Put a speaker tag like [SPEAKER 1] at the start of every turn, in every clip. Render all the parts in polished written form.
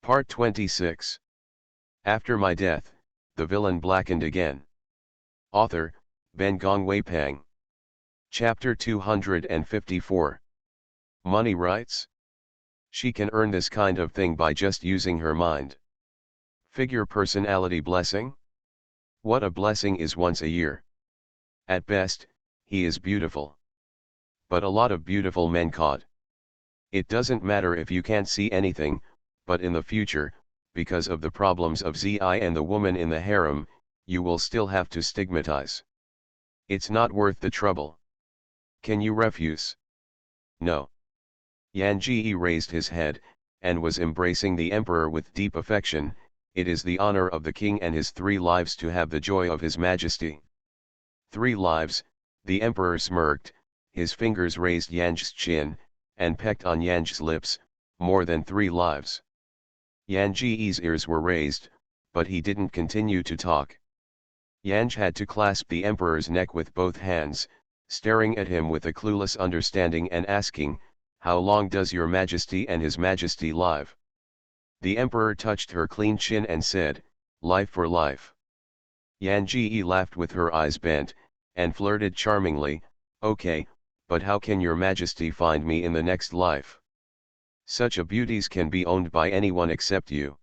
[SPEAKER 1] Part 26. After my death, the villain blackened again. Author, Ben Gongwei Pang. Chapter 254. Money rights? She can earn this kind of thing by just using her mind. Figure personality blessing? What a blessing is once a year. At best, he is beautiful. But a lot of beautiful men caught. It doesn't matter if you can't see anything, but in the future, because of the problems of Zi and the woman in the harem, you will still have to stigmatize. It's not worth the trouble. Can you refuse? No. Yan Ji raised his head, and was embracing the emperor with deep affection. It is the honor of the king and his 3 lives to have the joy of his majesty. 3 lives, the emperor smirked, his fingers raised Yan's chin, and pecked on Yan's lips, more than 3 lives. Yan Ji's ears were raised, but he didn't continue to talk. Yang had to clasp the emperor's neck with both hands, staring at him with a clueless understanding and asking, "How long does your majesty and his majesty live?" The emperor touched her clean chin and said, "Life for life." Yan Ji laughed with her eyes bent, and flirted charmingly, "Okay, but how can your majesty find me in the next life? Such a beauties can be owned by anyone except you.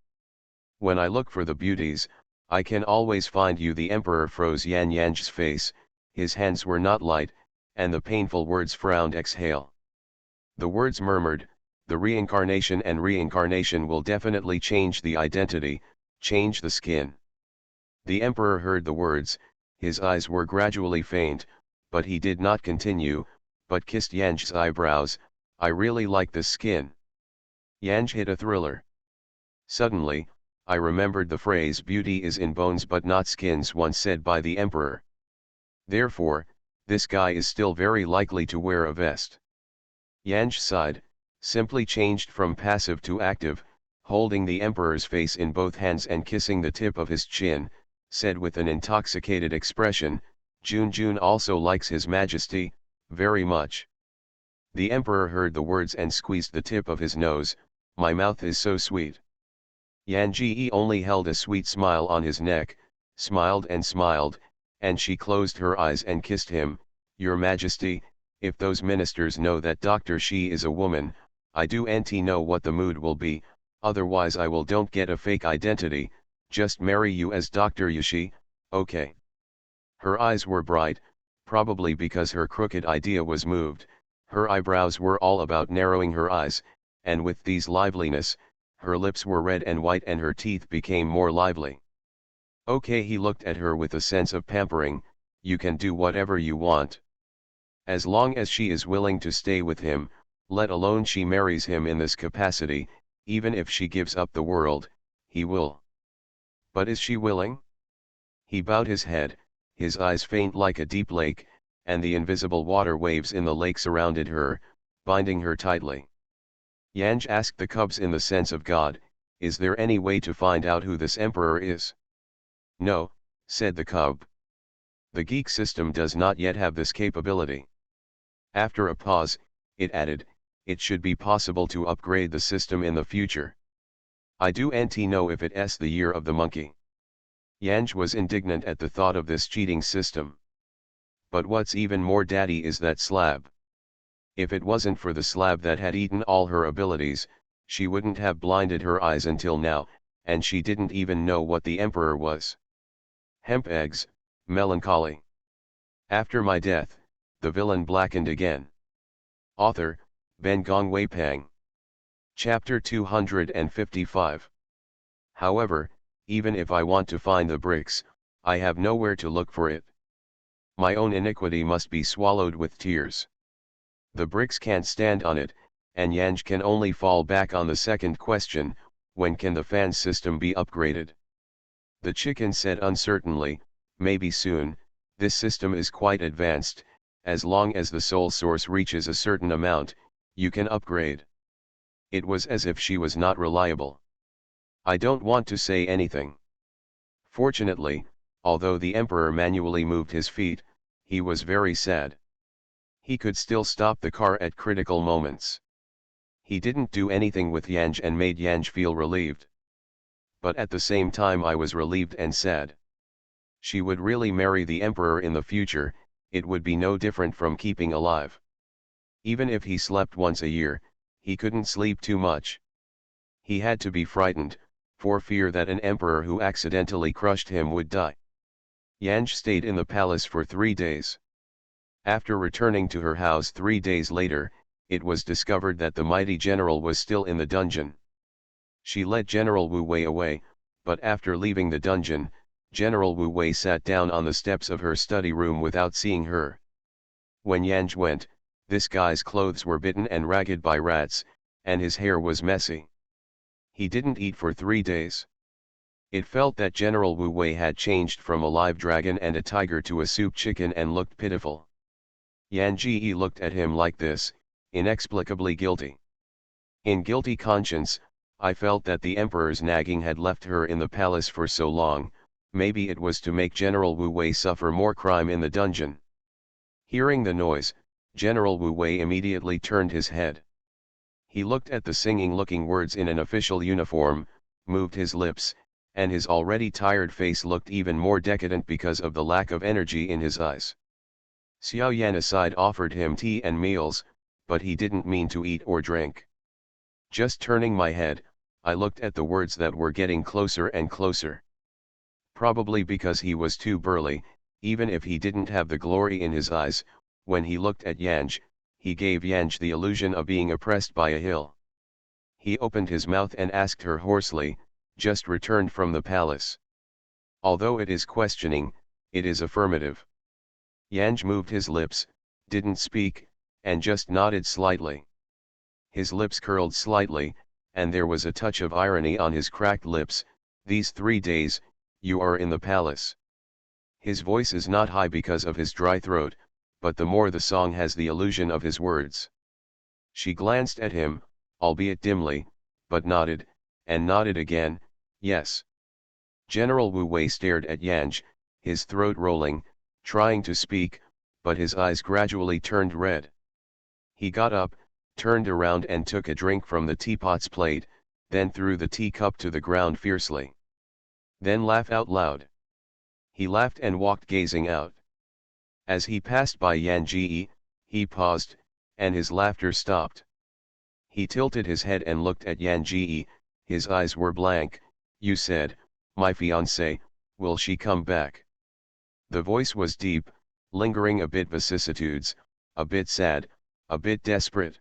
[SPEAKER 1] When I look for the beauties, I can always find you." The emperor froze Yan's face, his hands were not light, and the painful words frowned exhale. The words murmured, "The reincarnation and reincarnation will definitely change the identity, change the skin." The emperor heard the words, his eyes were gradually faint, but he did not continue, but kissed Yan's eyebrows. "I really like this skin." Yang hit a thriller. Suddenly, I remembered the phrase "beauty is in bones but not skins," once said by the emperor. Therefore, this guy is still very likely to wear a vest. Yang sighed, simply changed from passive to active, holding the emperor's face in both hands and kissing the tip of his chin, said with an intoxicated expression, Jun also likes his majesty, very much." The emperor heard the words and squeezed the tip of his nose. "My mouth is so sweet." Yan Ji only held a sweet smile on his neck, smiled, and she closed her eyes and kissed him. "Your majesty, if those ministers know that Dr. Shi is a woman, I do know what the mood will be, otherwise I will don't get a fake identity, just marry you as Dr. Yushi, okay?" Her eyes were bright, probably because her crooked idea was moved. Her eyebrows were all about narrowing her eyes, and with these liveliness, her lips were red and white and her teeth became more lively. "Okay," he looked at her with a sense of pampering, "you can do whatever you want. As long as she is willing to stay with him, let alone she marries him in this capacity, even if she gives up the world, he will." "But is she willing?" He bowed his head, his eyes faint like a deep lake, and the invisible water waves in the lake surrounded her, binding her tightly. Yang asked the cubs in the sense of God, "Is there any way to find out who this emperor is?" "No," said the cub. "The geek system does not yet have this capability." After a pause, it added, "It should be possible to upgrade the system in the future. I do know if it's the year of the monkey." Yang was indignant at the thought of this cheating system. "But what's even more daddy is that slab. If it wasn't for the slab that had eaten all her abilities, she wouldn't have blinded her eyes until now, and she didn't even know what the emperor was." Hemp eggs, melancholy. After my death, the villain blackened again. Author, Ben Gongwei Pang. Chapter 255. However, even if I want to find the bricks, I have nowhere to look for it. My own iniquity must be swallowed with tears. The bricks can't stand on it, and Yang can only fall back on the second question, when can the fan system be upgraded? The chicken said uncertainly, "Maybe soon, this system is quite advanced, as long as the soul source reaches a certain amount, you can upgrade." It was as if she was not reliable. I don't want to say anything. Fortunately, although the emperor manually moved his feet, he was very sad. He could still stop the car at critical moments. He didn't do anything with Yang and made Yang feel relieved. But at the same time I was relieved and sad. She would really marry the emperor in the future, it would be no different from keeping alive. Even if he slept once a year, he couldn't sleep too much. He had to be frightened, for fear that an emperor who accidentally crushed him would die. Yang stayed in the palace for 3 days. After returning to her house 3 days later, it was discovered that the mighty general was still in the dungeon. She led General Wu Wei away, but after leaving the dungeon, General Wu Wei sat down on the steps of her study room without seeing her. When Yang went, this guy's clothes were bitten and ragged by rats, and his hair was messy. He didn't eat for 3 days. It felt that General Wu Wei had changed from a live dragon and a tiger to a soup chicken and looked pitiful. Yan Ji looked at him like this, inexplicably guilty. In guilty conscience, I felt that the emperor's nagging had left her in the palace for so long, maybe it was to make General Wu Wei suffer more crime in the dungeon. Hearing the noise, General Wu Wei immediately turned his head. He looked at the singing-looking words in an official uniform, moved his lips, and his already tired face looked even more decadent because of the lack of energy in his eyes. Xiao Yan aside offered him tea and meals, but he didn't mean to eat or drink. Just turning my head, I looked at the words that were getting closer and closer. Probably because he was too burly, even if he didn't have the glory in his eyes, when he looked at Yang, he gave Yang the illusion of being oppressed by a hill. He opened his mouth and asked her hoarsely, "Just returned from the palace?" Although it is questioning, it is affirmative. Yang moved his lips, didn't speak, and just nodded slightly. His lips curled slightly, and there was a touch of irony on his cracked lips. "These 3 days, you are in the palace." His voice is not high because of his dry throat, but the more the song has the illusion of his words. She glanced at him, albeit dimly, but nodded, and nodded again, yes. General Wu Wei stared at Yang, his throat rolling, trying to speak, but his eyes gradually turned red. He got up, turned around and took a drink from the teapot's plate, then threw the teacup to the ground fiercely. Then laughed out loud. He laughed and walked gazing out. As he passed by Yan Ji, he paused, and his laughter stopped. He tilted his head and looked at Yan Ji, his eyes were blank. "You said, my fiancée, will she come back?" The voice was deep, lingering a bit vicissitudes, a bit sad, a bit desperate.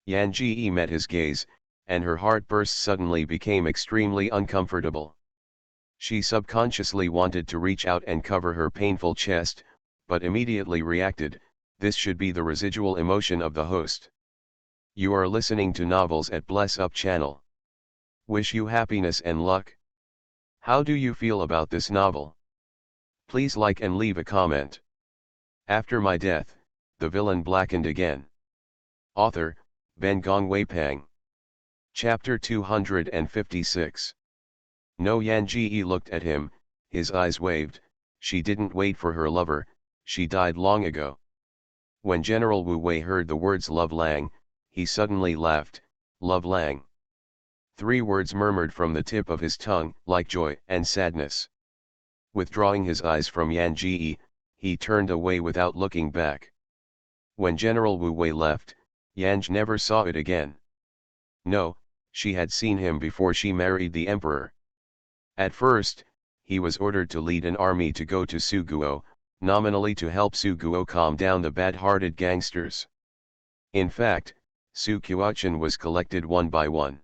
[SPEAKER 1] Yan Ji met his gaze, and her heart burst suddenly became extremely uncomfortable. She subconsciously wanted to reach out and cover her painful chest, but immediately reacted, this should be the residual emotion of the host. You are listening to novels at Bless Up channel. Wish you happiness and luck. How do you feel about this novel? Please like and leave a comment. After my death, the villain blackened again. Author, Ben Gongwei Pang. Chapter 256. No. Yan Ji looked at him, his eyes waved. She didn't wait for her lover, she died long ago. When General Wu Wei heard the words Love Lang, he suddenly laughed, Love Lang. 3 words murmured from the tip of his tongue, like joy and sadness. Withdrawing his eyes from Yan Ji, he turned away without looking back. When General Wu Wei left, Yang never saw it again. No, she had seen him before she married the emperor. At first, he was ordered to lead an army to go to Suguo, nominally to help Suguo calm down the bad-hearted gangsters. In fact, Su Qiuchen was collected one by one.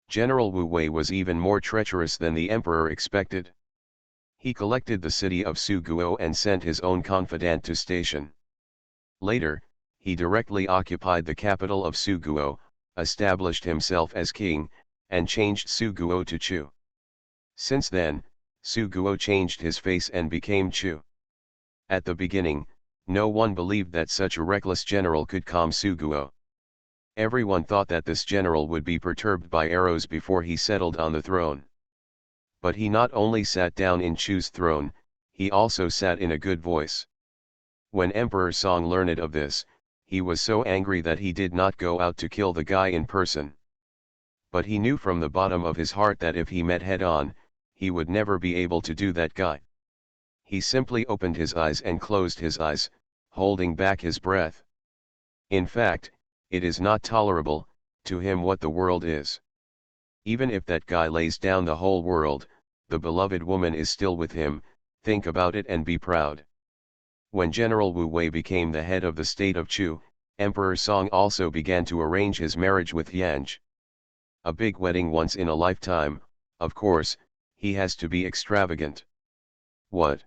[SPEAKER 1] General Wu Wei was even more treacherous than the emperor expected. He collected the city of Suguo and sent his own confidant to station. Later, he directly occupied the capital of Suguo, established himself as king, and changed Suguo to Chu. Since then, Suguo changed his face and became Chu. At the beginning, no one believed that such a reckless general could calm Suguo. Everyone thought that this general would be perturbed by arrows before he settled on the throne. But he not only sat down in Chu's throne, he also sat in a good voice. When Emperor Song learned of this, he was so angry that he did not go out to kill the guy in person. But he knew from the bottom of his heart that if he met head-on, he would never be able to do that guy. He simply opened his eyes and closed his eyes, holding back his breath. In fact, it is not tolerable, to him, what the world is. Even if that guy lays down the whole world, the beloved woman is still with him. Think about it and be proud. When General Wu Wei became the head of the state of Chu, Emperor Song also began to arrange his marriage with Yanj. A big wedding once in a lifetime, of course, he has to be extravagant. What?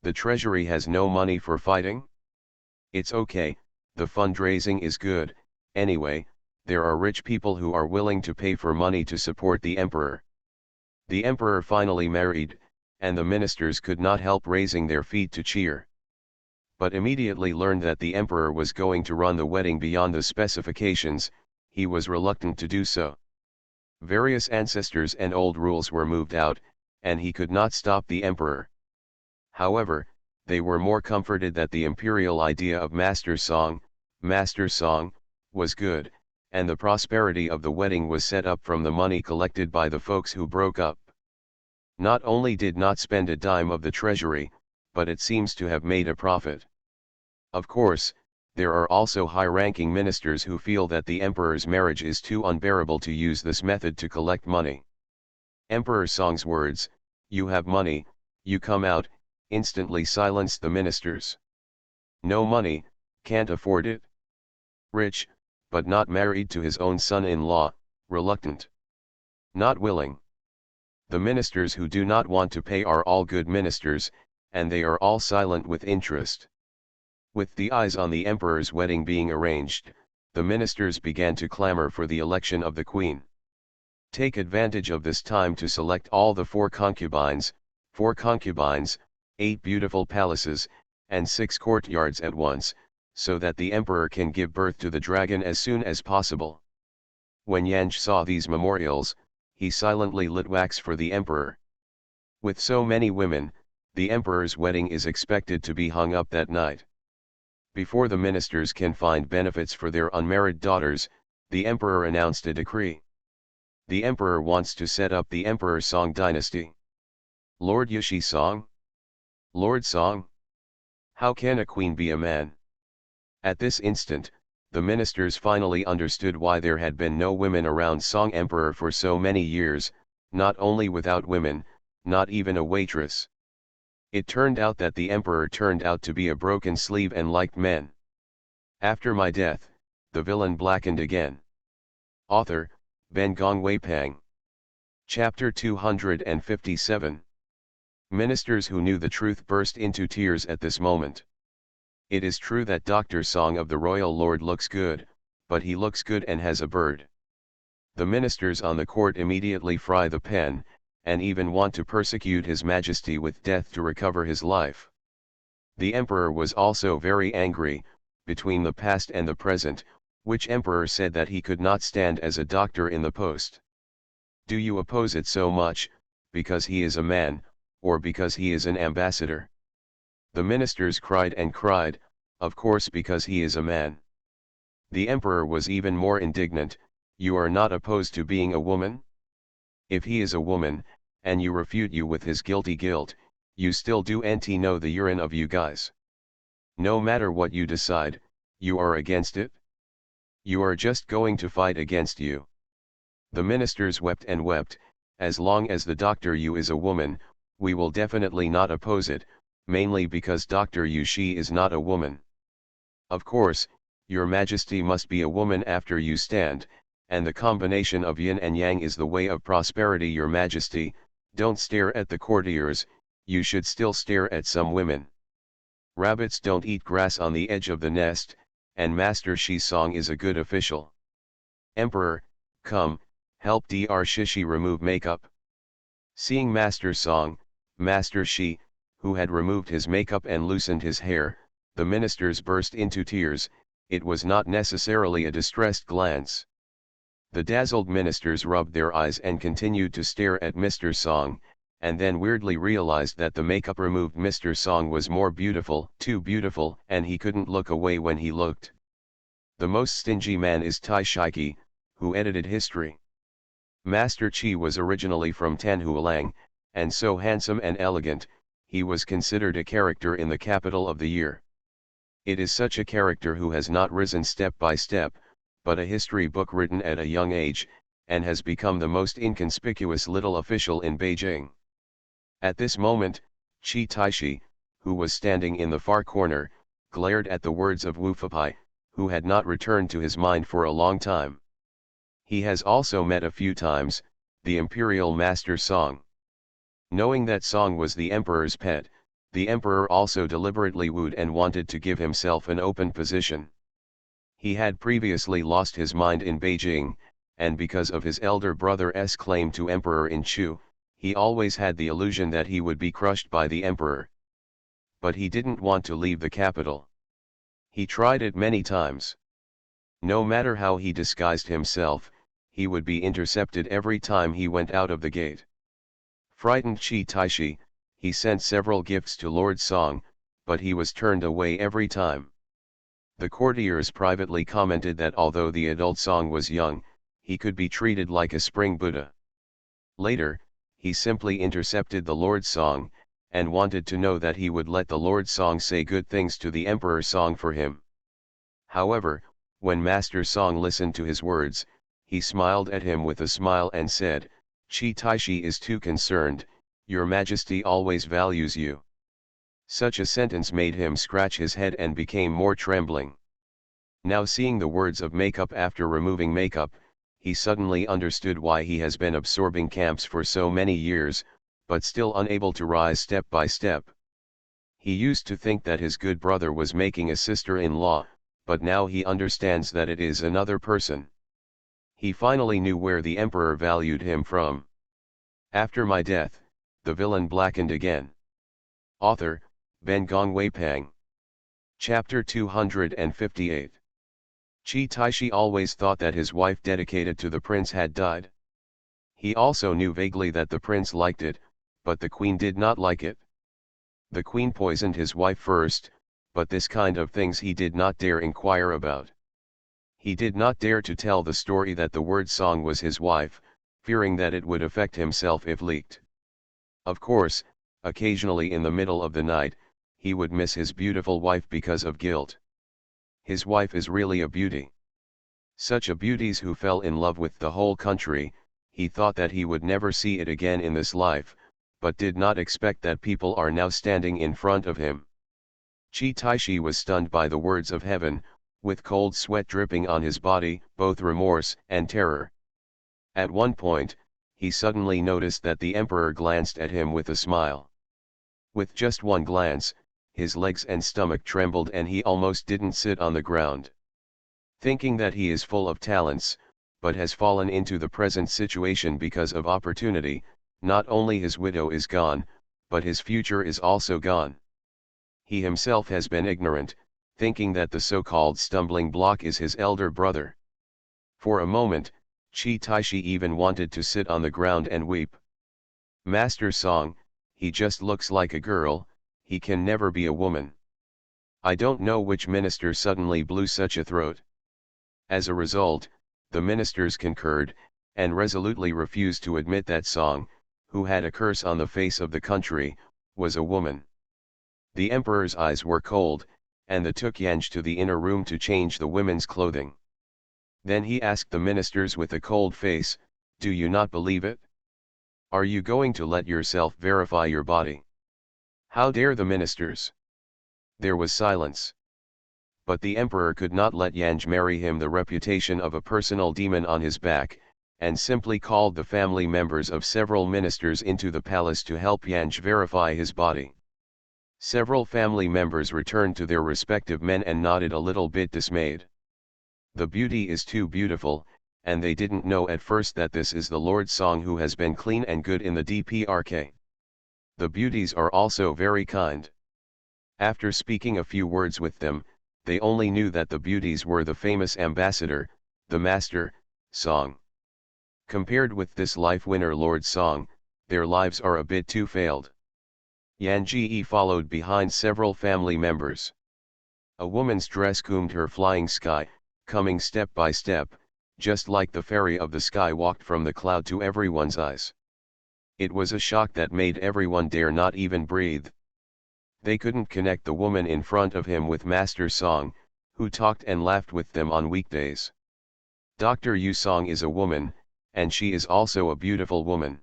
[SPEAKER 1] The treasury has no money for fighting? It's okay, the fundraising is good, anyway, there are rich people who are willing to pay for money to support the emperor. The emperor finally married, and the ministers could not help raising their feet to cheer. But immediately learned that the emperor was going to run the wedding beyond the specifications, he was reluctant to do so. Various ancestors and old rules were moved out, and he could not stop the emperor. However, they were more comforted that the imperial idea of Master Song, was good, and the prosperity of the wedding was set up from the money collected by the folks who broke up. Not only did not spend a dime of the treasury, but it seems to have made a profit. Of course, there are also high-ranking ministers who feel that the emperor's marriage is too unbearable to use this method to collect money. Emperor Song's words, "You have money, you come out," instantly silenced the ministers. No money, can't afford it. Rich, but not married to his own son-in-law, reluctant. Not willing. The ministers who do not want to pay are all good ministers, and they are all silent with interest. With the eyes on the emperor's wedding being arranged, the ministers began to clamor for the election of the queen. Take advantage of this time to select all the 4 concubines, 8 beautiful palaces, and 6 courtyards at once, so that the emperor can give birth to the dragon as soon as possible. When Yanj saw these memorials, he silently lit wax for the emperor. With so many women, the emperor's wedding is expected to be hung up that night. Before the ministers can find benefits for their unmarried daughters, the emperor announced a decree. The emperor wants to set up the Emperor Song dynasty. Lord Yushi Song? Lord Song? How can a queen be a man? At this instant, the ministers finally understood why there had been no women around Song Emperor for so many years, not only without women, not even a waitress. It turned out that the emperor turned out to be a broken sleeve and liked men. After my death, the villain blackened again. Author, Ben Gongwei Pang. Chapter 257. Ministers who knew the truth burst into tears at this moment. It is true that Dr. Song of the royal lord looks good, but he looks good and has a bird. The ministers on the court immediately fry the pen, and even want to persecute His Majesty with death to recover his life. The emperor was also very angry, between the past and the present, which emperor said that he could not stand as a doctor in the post. Do you oppose it so much, because he is a man, or because he is an ambassador? The ministers cried and cried, of course because he is a man. The emperor was even more indignant, you are not opposed to being a woman? If he is a woman, and you refute you with his guilty guilt, you still do nt know the urine of you guys. No matter what you decide, you are against it? You are just going to fight against you. The ministers wept and wept, as long as the Dr. Yu is a woman, we will definitely not oppose it, mainly because Dr. Yu she is not a woman. Of course, your Majesty must be a woman after you stand, and the combination of yin and yang is the way of prosperity. Your Majesty, don't stare at the courtiers, you should still stare at some women. Rabbits don't eat grass on the edge of the nest, and Master Shi Song is a good official. Emperor, come, help Dr. Shishi remove makeup. Seeing Master Song, Master Shi, who had removed his makeup and loosened his hair, the ministers burst into tears. It was not necessarily a distressed glance. The dazzled ministers rubbed their eyes and continued to stare at Mr. Song, and then weirdly realized that the makeup removed Mr. Song was more beautiful, too beautiful, and he couldn't look away when he looked. The most stingy man is Tai Shiki, who edited history. Master Qi was originally from Tanhualang, and so handsome and elegant, he was considered a character in the capital of the year. It is such a character who has not risen step by step, but a history book written at a young age, and has become the most inconspicuous little official in Beijing. At this moment, Qi Taishi, who was standing in the far corner, glared at the words of Wu Feipai, who had not returned to his mind for a long time. He has also met a few times, the imperial master Song. Knowing that Song was the emperor's pet, the emperor also deliberately wooed and wanted to give himself an open position. He had previously lost his mind in Beijing, and because of his elder brother's claim to emperor in Chu, he always had the illusion that he would be crushed by the emperor. But he didn't want to leave the capital. He tried it many times. No matter how he disguised himself, he would be intercepted every time he went out of the gate. Frightened Qi Taishi, he sent several gifts to Lord Song, but he was turned away every time. The courtiers privately commented that although the adult Song was young, he could be treated like a spring Buddha. Later, he simply intercepted the Lord Song, and wanted to know that he would let the Lord Song say good things to the Emperor Song for him. However, when Master Song listened to his words, he smiled at him with a smile and said, "Qi Taishi is too concerned, Your Majesty always values you." Such a sentence made him scratch his head and became more trembling. Now seeing the words of makeup after removing makeup, he suddenly understood why he has been absorbing camps for so many years, but still unable to rise step by step. He used to think that his good brother was making a sister-in-law, but now he understands that it is another person. He finally knew where the emperor valued him from. After my death, the villain blackened again. Author, Ben Gong Weipang. Chapter 258. Qi Taishi always thought that his wife dedicated to the prince had died. He also knew vaguely that the prince liked it, but the queen did not like it. The queen poisoned his wife first, but this kind of things he did not dare inquire about. He did not dare to tell the story that the word Song was his wife, fearing that it would affect himself if leaked. Of course, occasionally in the middle of the night, he would miss his beautiful wife because of guilt. His wife is really a beauty. Such a beauties who fell in love with the whole country. He thought that he would never see it again in this life, but did not expect that people are now standing in front of him. Qi Taishi was stunned by the words of heaven, with cold sweat dripping on his body, both remorse and terror. At one point, he suddenly noticed that the emperor glanced at him with a smile. With just one glance, his legs and stomach trembled and he almost didn't sit on the ground. Thinking that he is full of talents, but has fallen into the present situation because of opportunity, not only his widow is gone, but his future is also gone. He himself has been ignorant, thinking that the so-called stumbling block is his elder brother. For a moment, Qi Taishi even wanted to sit on the ground and weep. Master Song, he just looks like a girl, he can never be a woman. I don't know which minister suddenly blew such a throat. As a result, the ministers concurred, and resolutely refused to admit that Song, who had a curse on the face of the country, was a woman. The emperor's eyes were cold, and they took Yanj to the inner room to change the women's clothing. Then he asked the ministers with a cold face, "Do you not believe it? Are you going to let yourself verify your body?" How dare the ministers? There was silence. But the emperor could not let Yanj marry him, the reputation of a personal demon on his back, and simply called the family members of several ministers into the palace to help Yanj verify his body. Several family members returned to their respective men and nodded a little bit dismayed. The beauty is too beautiful, and they didn't know at first that this is the Lord Song who has been clean and good in the DPRK. The beauties are also very kind. After speaking a few words with them, they only knew that the beauties were the famous ambassador, the master, Song. Compared with this life winner Lord Song, their lives are a bit too failed. Yan Ji followed behind several family members. A woman's dress combed her flying sky, coming step by step, just like the fairy of the sky walked from the cloud to everyone's eyes. It was a shock that made everyone dare not even breathe. They couldn't connect the woman in front of him with Master Song, who talked and laughed with them on weekdays. Dr. Yu Song is a woman, and she is also a beautiful woman.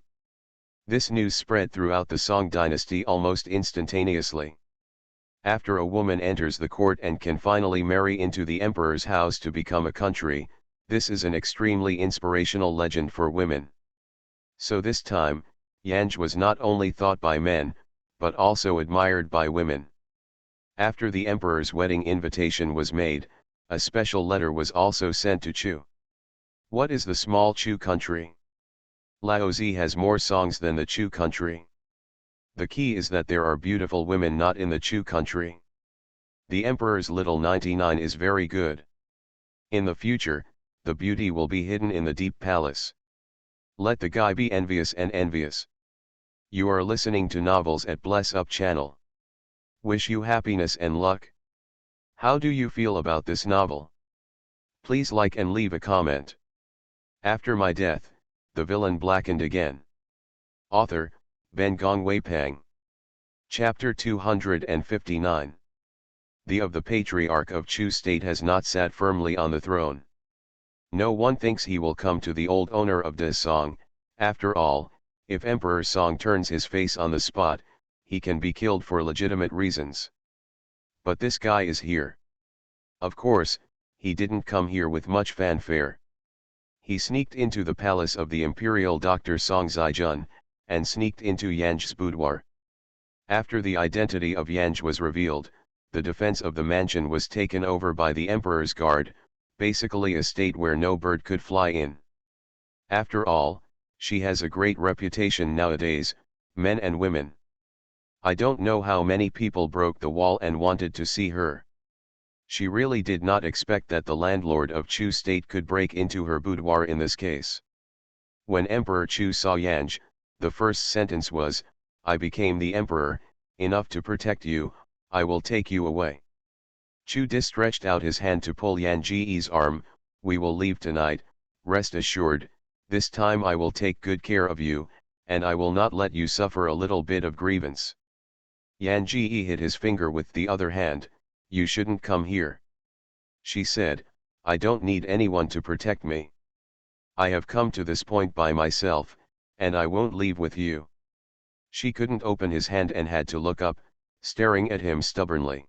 [SPEAKER 1] This news spread throughout the Song dynasty almost instantaneously. After a woman enters the court and can finally marry into the emperor's house to become a country, this is an extremely inspirational legend for women. So this time, Yanj was not only thought by men, but also admired by women. After the emperor's wedding invitation was made, a special letter was also sent to Chu. What is the small Chu country? Laozi has more songs than the Chu country. The key is that there are beautiful women not in the Chu country. The emperor's little 99 is very good. In the future, the beauty will be hidden in the deep palace. Let the guy be envious and envious. You are listening to novels at Bless Up channel. Wish you happiness and luck. How do you feel about this novel? Please like and leave a comment. After my death, the villain blackened again. Author, Ben Gongwei Pang. Chapter 259. The patriarch of Chu state has not sat firmly on the throne. No one thinks he will come to the old owner of De Song. After all, if Emperor Song turns his face on the spot, he can be killed for legitimate reasons. But this guy is here. Of course, he didn't come here with much fanfare. He sneaked into the palace of the imperial Dr. Song Zijun, and sneaked into Yanj's boudoir. After the identity of Yanj was revealed, the defense of the mansion was taken over by the emperor's guard, basically a state where no bird could fly in. After all, she has a great reputation nowadays, men and women. I don't know how many people broke the wall and wanted to see her. She really did not expect that the landlord of Chu state could break into her boudoir in this case. When Emperor Chu saw Yanj, the first sentence was, "I became the emperor, enough to protect you, I will take you away." Chu stretched out his hand to pull Yanji's arm. "We will leave tonight, rest assured, this time I will take good care of you, and I will not let you suffer a little bit of grievance." Yanji hit his finger with the other hand. "You shouldn't come here." She said, "I don't need anyone to protect me. I have come to this point by myself, and I won't leave with you." She couldn't open his hand and had to look up, staring at him stubbornly.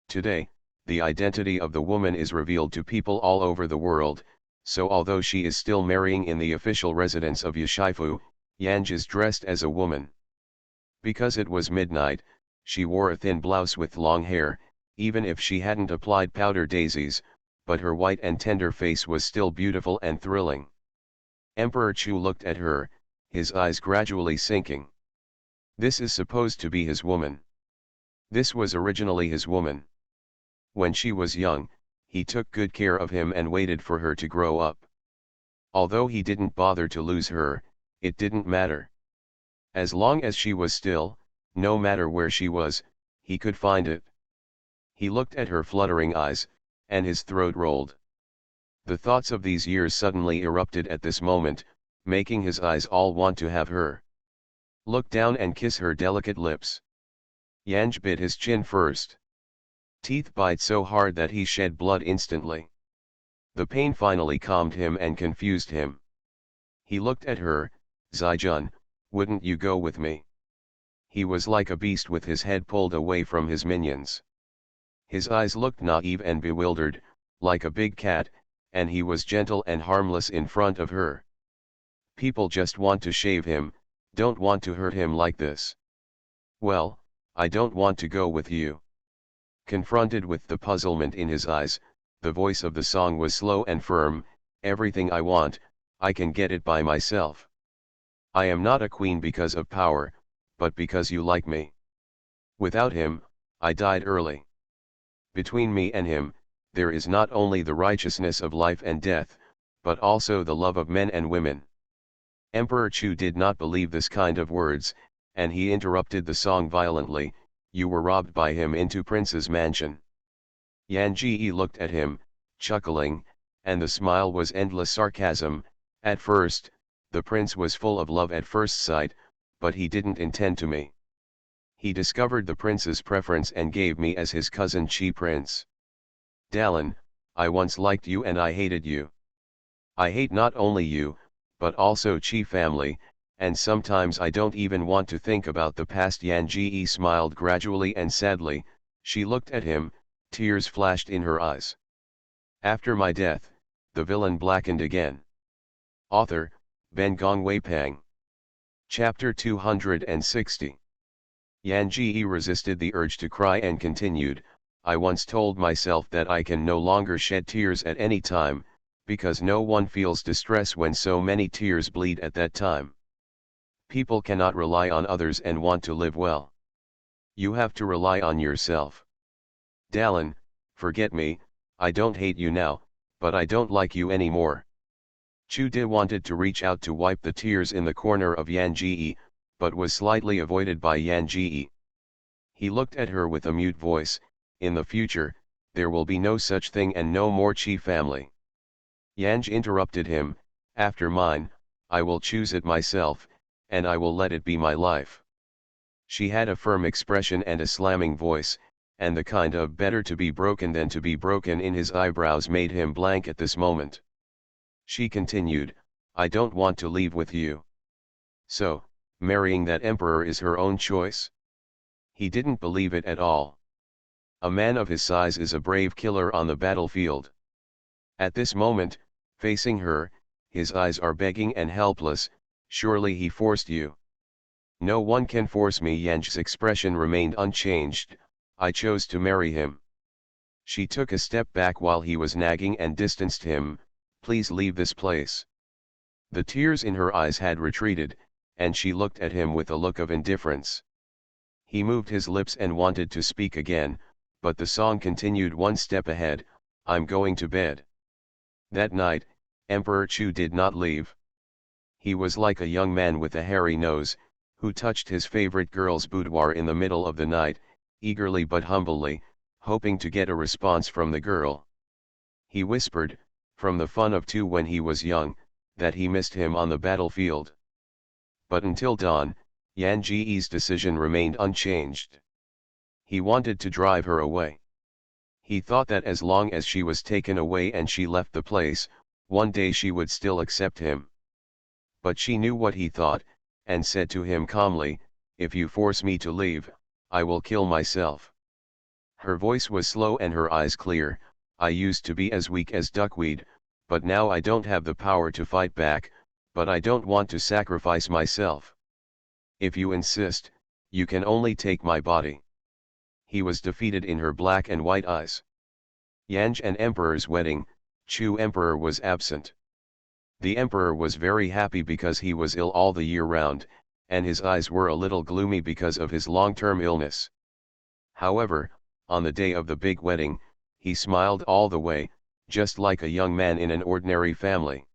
[SPEAKER 1] Today, the identity of the woman is revealed to people all over the world, so although she is still marrying in the official residence of Yashifu, Yanj is dressed as a woman. Because it was midnight, she wore a thin blouse with long hair, even if she hadn't applied powder daisies, but her white and tender face was still beautiful and thrilling. Emperor Chu looked at her, his eyes gradually sinking. This is supposed to be his woman. This was originally his woman. When she was young, he took good care of him and waited for her to grow up. Although he didn't bother to lose her, it didn't matter. As long as she was still, no matter where she was, he could find it. He looked at her fluttering eyes, and his throat rolled. The thoughts of these years suddenly erupted at this moment, making his eyes all want to have her. Look down and kiss her delicate lips. Yanj bit his chin first. Teeth bite so hard that he shed blood instantly. The pain finally calmed him and confused him. He looked at her. "Zijun, wouldn't you go with me?" He was like a beast with his head pulled away from his minions. His eyes looked naive and bewildered, like a big cat, and he was gentle and harmless in front of her. People just want to shave him, don't want to hurt him like this. "Well, I don't want to go with you." Confronted with the puzzlement in his eyes, the voice of the song was slow and firm. "Everything I want, I can get it by myself. I am not a queen because of power, but because you like me. Without him, I died early. Between me and him, there is not only the righteousness of life and death, but also the love of men and women." Emperor Chu did not believe this kind of words, and he interrupted the song violently. "You were robbed by him into Prince's mansion." Yan Ji looked at him, chuckling, and the smile was endless sarcasm. At first, the prince was full of love at first sight, but he didn't intend to me. He discovered the prince's preference and gave me as his cousin Chi Prince. Dallin, I once liked you and I hated you. I hate not only you, but also Chi family, and sometimes I don't even want to think about the past. Yan Ji smiled gradually and sadly. She looked at him, tears flashed in her eyes. After my death, the villain blackened again. Author, Ben Gong Wei Pang. Chapter 260. Yan Ji resisted the urge to cry and continued, I once told myself that I can no longer shed tears at any time, because no one feels distress when so many tears bleed at that time. People cannot rely on others and want to live well. You have to rely on yourself. Dallin, forget me, I don't hate you now, but I don't like you anymore. Chu De wanted to reach out to wipe the tears in the corner of Yan Ji, but was slightly avoided by Yan Ji. He looked at her with a mute voice, in the future, there will be no such thing and no more Chi family. Yanj interrupted him, after mine, I will choose it myself, and I will let it be my life. She had a firm expression and a slamming voice, and the kind of better to be broken than to be broken in his eyebrows made him blank at this moment. She continued, I don't want to leave with you. So, marrying that emperor is her own choice? He didn't believe it at all. A man of his size is a brave killer on the battlefield. At this moment, facing her, his eyes are begging and helpless, surely he forced you. No one can force me. Yanj's expression remained unchanged, I chose to marry him. She took a step back while he was nagging and distanced him, please leave this place. The tears in her eyes had retreated, and she looked at him with a look of indifference. He moved his lips and wanted to speak again, but the song continued one step ahead, I'm going to bed. That night, Emperor Chu did not leave. He was like a young man with a hairy nose, who touched his favorite girl's boudoir in the middle of the night, eagerly but humbly, hoping to get a response from the girl. He whispered, from the fun of two when he was young, that he missed him on the battlefield. But until dawn, Yan Ji's decision remained unchanged. He wanted to drive her away. He thought that as long as she was taken away and she left the place, one day she would still accept him. But she knew what he thought, and said to him calmly, if you force me to leave, I will kill myself. Her voice was slow and her eyes clear, I used to be as weak as duckweed, but now I don't have the power to fight back, but I don't want to sacrifice myself. If you insist, you can only take my body. He was defeated in her black and white eyes. Yanj and Emperor's wedding, Chu Emperor was absent. The Emperor was very happy because he was ill all the year round, and his eyes were a little gloomy because of his long-term illness. However, on the day of the big wedding, he smiled all the way, just like a young man in an ordinary family.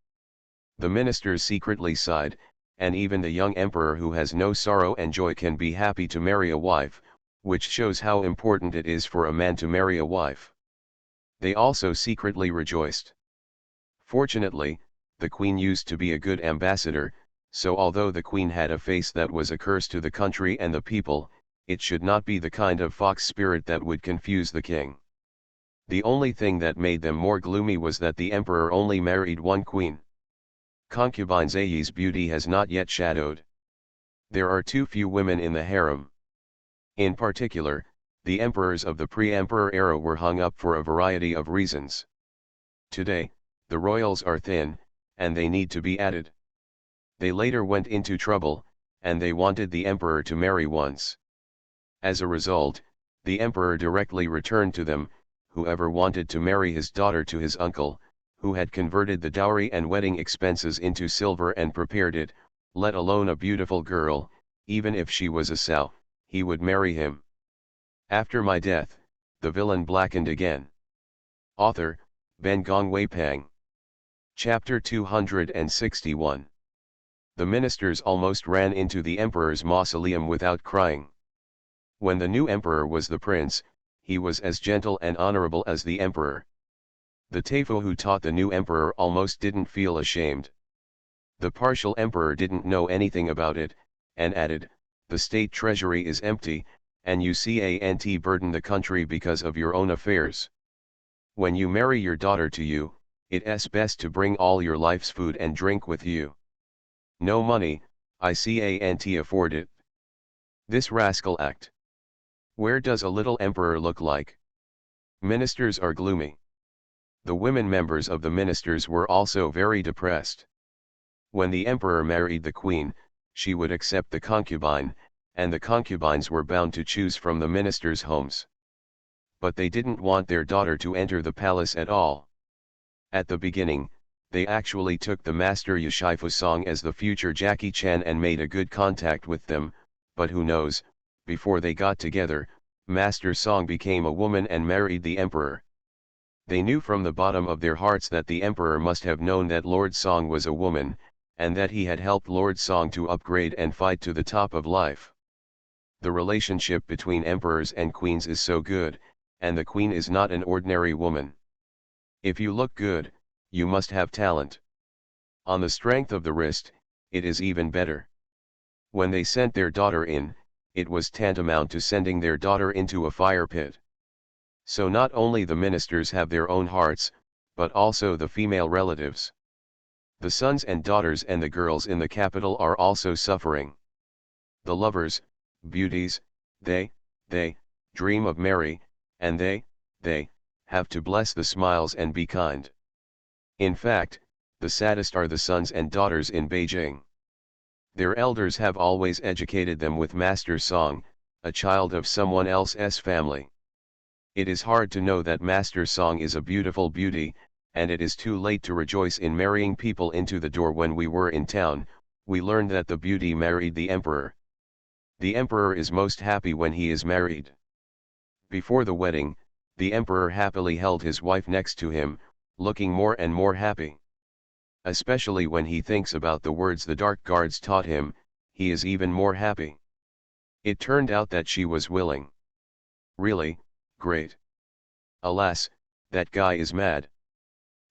[SPEAKER 1] The ministers secretly sighed, and even the young emperor who has no sorrow and joy can be happy to marry a wife, which shows how important it is for a man to marry a wife. They also secretly rejoiced. Fortunately, the queen used to be a good ambassador, so although the queen had a face that was a curse to the country and the people, it should not be the kind of fox spirit that would confuse the king. The only thing that made them more gloomy was that the emperor only married one queen. Concubine Zayi's beauty has not yet shadowed. There are too few women in the harem. In particular, the emperors of the pre-emperor era were hung up for a variety of reasons. Today, the royals are thin, and they need to be added. They later went into trouble, and they wanted the emperor to marry once. As a result, the emperor directly returned to them, whoever wanted to marry his daughter to his uncle, who had converted the dowry and wedding expenses into silver and prepared it, let alone a beautiful girl, even if she was a sow, he would marry him. After my death, the villain blackened again. Author, Ben Gong Wei Pang. Chapter 261. The ministers almost ran into the emperor's mausoleum without crying. When the new emperor was the prince, he was as gentle and honorable as the emperor. The Tafo who taught the new emperor almost didn't feel ashamed. The partial emperor didn't know anything about it, and added, the state treasury is empty, and you can't burden the country because of your own affairs. When you marry your daughter to you, it's best to bring all your life's food and drink with you. No money, I can't afford it. This rascal act. Where does a little emperor look like? Ministers are gloomy. The women members of the ministers were also very depressed. When the emperor married the queen, she would accept the concubine, and the concubines were bound to choose from the ministers' homes. But they didn't want their daughter to enter the palace at all. At the beginning, they actually took the master Yushifu Song as the future Jackie Chan and made a good contact with them, but who knows, before they got together, Master Song became a woman and married the emperor. They knew from the bottom of their hearts that the emperor must have known that Lord Song was a woman, and that he had helped Lord Song to upgrade and fight to the top of life. The relationship between emperors and queens is so good, and the queen is not an ordinary woman. If you look good, you must have talent. On the strength of the wrist, it is even better. When they sent their daughter in, it was tantamount to sending their daughter into a fire pit. So not only the ministers have their own hearts, but also the female relatives. The sons and daughters and the girls in the capital are also suffering. The lovers, beauties, they dream of Mary, and they have to bless the smiles and be kind. In fact, the saddest are the sons and daughters in Beijing. Their elders have always educated them with Master Song, a child of someone else's family. It is hard to know that Master Song is a beautiful beauty, and it is too late to rejoice in marrying people into the door. When we were in town, we learned that the beauty married the emperor. The emperor is most happy when he is married. Before the wedding, the emperor happily held his wife next to him, looking more and more happy. Especially when he thinks about the words the dark guards taught him, he is even more happy. It turned out that she was willing. Really, great. Alas, that guy is mad.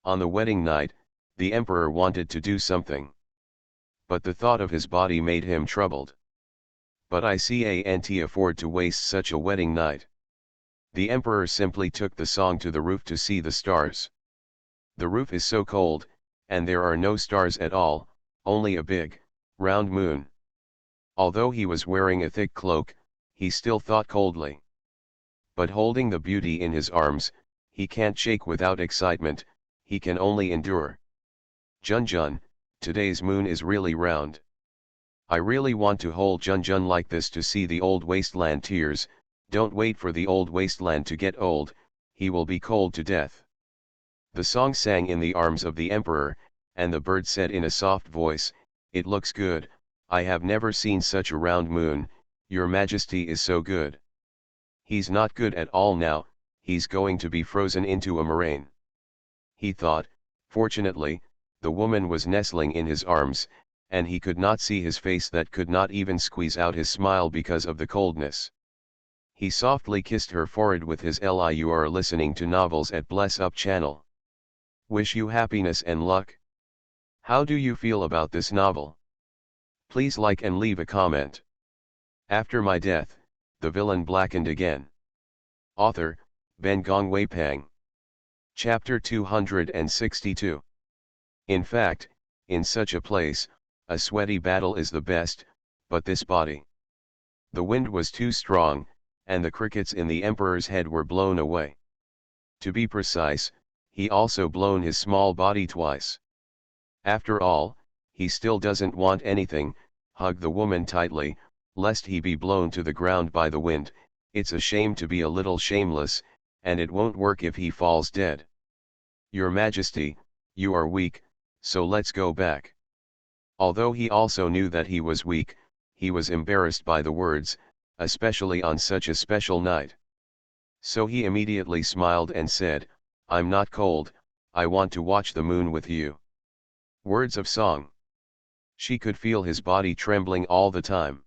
[SPEAKER 1] On the wedding night, the emperor wanted to do something. But the thought of his body made him troubled. But I can't afford to waste such a wedding night. The emperor simply took the Song to the roof to see the stars. The roof is so cold, and there are no stars at all, only a big, round moon. Although he was wearing a thick cloak, he still thought coldly. But holding the beauty in his arms, he can't shake without excitement, he can only endure. Junjun, today's moon is really round. I really want to hold Junjun like this to see the old wasteland tears. Don't wait for the old wasteland to get old, he will be cold to death. The Song sang in the arms of the emperor, and the bird said in a soft voice, it looks good, I have never seen such a round moon, your majesty is so good. He's not good at all now, he's going to be frozen into a moraine. He thought. Fortunately, the woman was nestling in his arms, and he could not see his face that could not even squeeze out his smile because of the coldness. He softly kissed her forehead with his lips. You are listening to novels at Bless Up channel. Wish you happiness and luck. How do you feel about this novel? Please like and leave a comment. After my death, the villain blackened again. Author, Ben Gong Wei Pang. Chapter 262. In fact, in such a place, a sweaty battle is the best, but this body. The wind was too strong, and the crickets in the emperor's head were blown away. To be precise, he also blown his small body twice. After all, he still doesn't want anything, hug the woman tightly, lest he be blown to the ground by the wind. It's a shame to be a little shameless, and it won't work if he falls dead. Your Majesty, you are weak, so let's go back. Although he also knew that he was weak, he was embarrassed by the words, especially on such a special night. So he immediately smiled and said, I'm not cold, I want to watch the moon with you. Words of song. She could feel his body trembling all the time.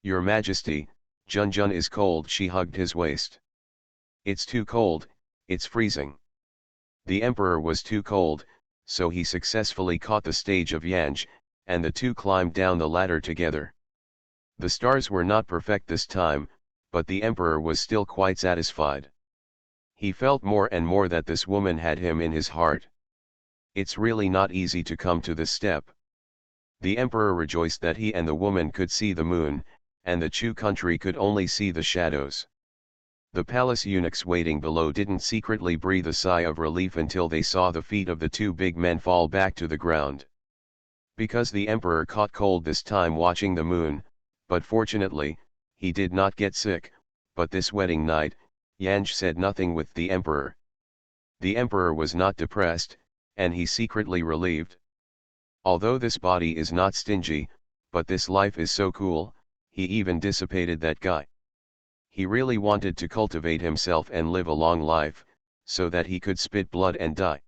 [SPEAKER 1] Your Majesty, Junjun is cold. She hugged his waist. It's too cold, it's freezing. The emperor was too cold, so he successfully caught the stage of Yanj, and the two climbed down the ladder together. The stars were not perfect this time, but the emperor was still quite satisfied. He felt more and more that this woman had him in his heart. It's really not easy to come to this step. The emperor rejoiced that he and the woman could see the moon, and the Chu country could only see the shadows. The palace eunuchs waiting below didn't secretly breathe a sigh of relief until they saw the feet of the two big men fall back to the ground. Because the emperor caught cold this time watching the moon, but fortunately, he did not get sick, but this wedding night, Yanj said nothing with the emperor. The emperor was not depressed, and he secretly relieved. Although this body is not stingy, but this life is so cool, he even dissipated that guy. He really wanted to cultivate himself and live a long life, so that he could spit blood and die.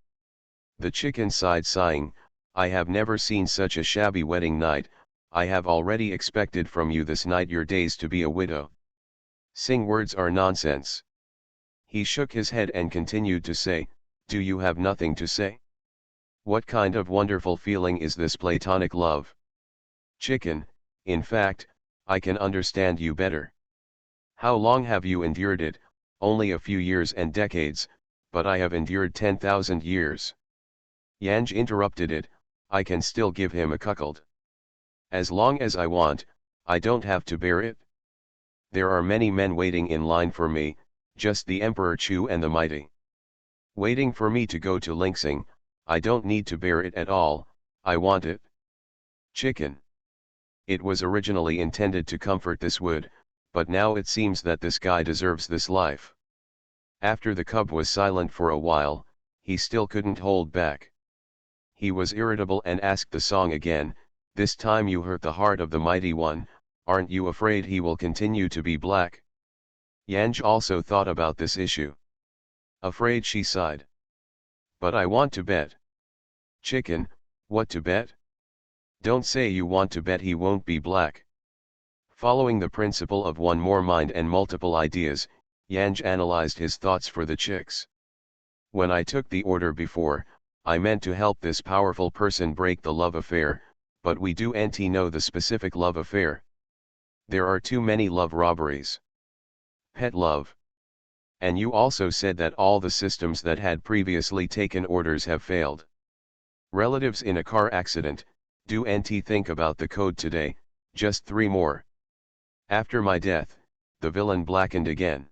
[SPEAKER 1] The chicken sighed sighing, I have never seen such a shabby wedding night, I have already expected from you this night your days to be a widow. Sing words are nonsense. He shook his head and continued to say, do you have nothing to say? What kind of wonderful feeling is this platonic love? Chicken, in fact, I can understand you better. How long have you endured it? Only a few years and decades, but I have endured 10,000 years. Yanj interrupted it, I can still give him a cuckold. As long as I want, I don't have to bear it. There are many men waiting in line for me, just the Emperor Chu and the mighty. Waiting for me to go to Linxing, I don't need to bear it at all, I want it. Chicken. It was originally intended to comfort this wood, but now it seems that this guy deserves this life. After the cub was silent for a while, he still couldn't hold back. He was irritable and asked the song again, this time you hurt the heart of the mighty one, aren't you afraid he will continue to be black? Yanj also thought about this issue. Afraid, she sighed. But I want to bet. Chicken, what to bet? Don't say you want to bet he won't be black. Following the principle of one more mind and multiple ideas, Yanj analyzed his thoughts for the chicks. When I took the order before, I meant to help this powerful person break the love affair, but we don't know the specific love affair. There are too many love robberies. Pet love. And you also said that all the systems that had previously taken orders have failed. Relatives in a car accident, do NT think about the code today, just 3 more. After my death, the villain blackened again.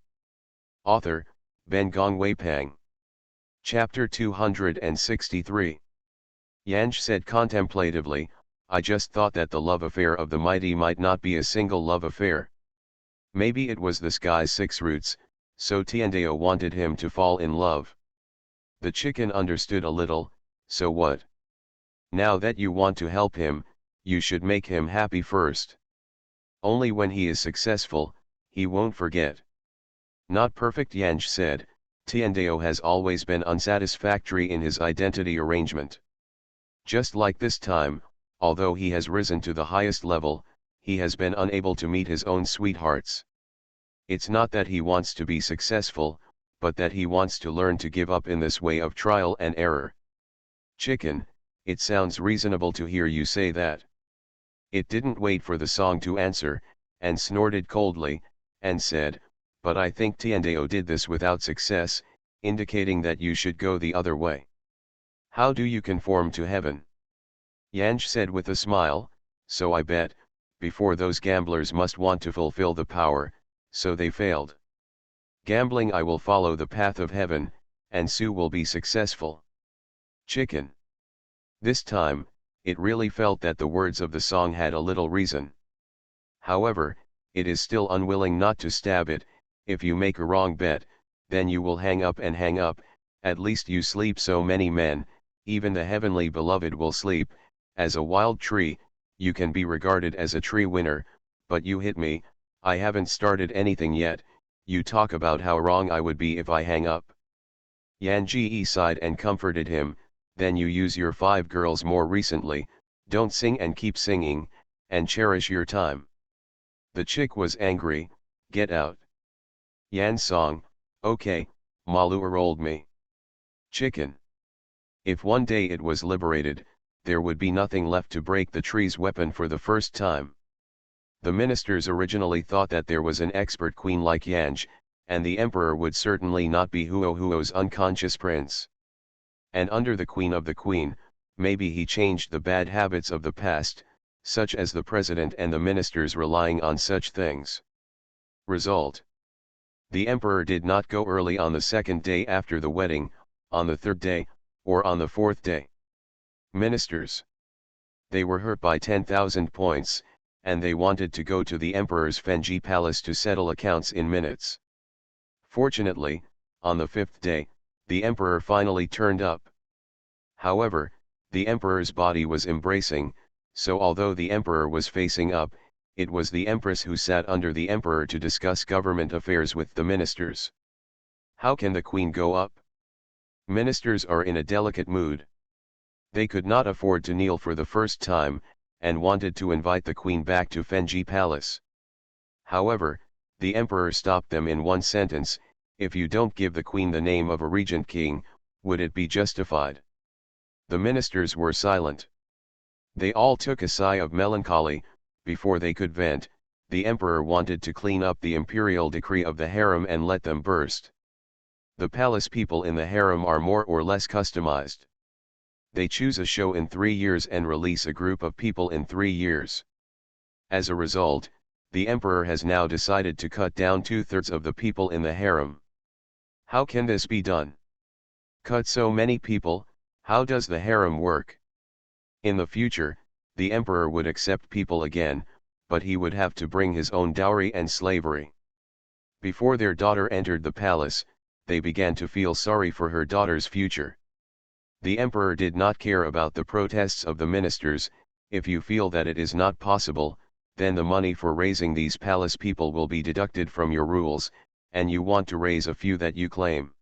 [SPEAKER 1] Author, Ben Gong Wei Pang. Chapter 263. Yanj said contemplatively, I just thought that the love affair of the mighty might not be a single love affair. Maybe it was this guy's 6 roots, so Tiandeo wanted him to fall in love. The chicken understood a little, so what? Now that you want to help him, you should make him happy first. Only when he is successful, he won't forget. Not perfect, Yanj said, Tiandeo has always been unsatisfactory in his identity arrangement. Just like this time, although he has risen to the highest level, he has been unable to meet his own sweethearts. It's not that he wants to be successful, but that he wants to learn to give up in this way of trial and error. Chicken, it sounds reasonable to hear you say that. It didn't wait for the song to answer, and snorted coldly, and said, but I think Tiandeo did this without success, indicating that you should go the other way. How do you conform to heaven? Yanj said with a smile, so I bet, before those gamblers must want to fulfill the power, so they failed. Gambling, I will follow the path of heaven, and Sue will be successful. Chicken. This time, it really felt that the words of the song had a little reason. However, it is still unwilling not to stab it, if you make a wrong bet, then you will hang up and hang up, at least you sleep so many men, even the heavenly beloved will sleep, as a wild tree, you can be regarded as a tree winner, but you hit me, I haven't started anything yet, you talk about how wrong I would be if I hang up. Yanji sighed and comforted him, then you use your 5 girls more recently, don't sing and keep singing, and cherish your time. The chick was angry, get out. Yan song, okay, Malu rolled me. Chicken. If one day it was liberated, there would be nothing left to break the tree's weapon for the first time. The ministers originally thought that there was an expert queen like Yanj, and the emperor would certainly not be Huo's unconscious prince. And under the queen, maybe he changed the bad habits of the past, such as the president and the ministers relying on such things. Result. The emperor did not go early on the second day after the wedding, on the third day, or on the fourth day. Ministers. They were hurt by 10,000 points, and they wanted to go to the emperor's Fenji palace to settle accounts in minutes. Fortunately, on the fifth day, the emperor finally turned up. However, the emperor's body was embracing, so although the emperor was facing up, it was the empress who sat under the emperor to discuss government affairs with the ministers. How can the queen go up? Ministers are in a delicate mood. They could not afford to kneel for the first time, and wanted to invite the queen back to Fenji Palace. However, the emperor stopped them in one sentence: if you don't give the queen the name of a regent king, would it be justified? The ministers were silent. They all took a sigh of melancholy. Before they could vent, the emperor wanted to clean up the imperial decree of the harem and let them burst. The palace people in the harem are more or less customized. They choose a show in 3 years and release a group of people in 3 years. As a result, the emperor has now decided to cut down 2/3 of the people in the harem. How can this be done? Cut so many people, how does the harem work? In the future, the emperor would accept people again, but he would have to bring his own dowry and slavery. Before their daughter entered the palace, they began to feel sorry for her daughter's future. The emperor did not care about the protests of the ministers. If you feel that it is not possible, then the money for raising these palace people will be deducted from your rules, and you want to raise a few that you claim.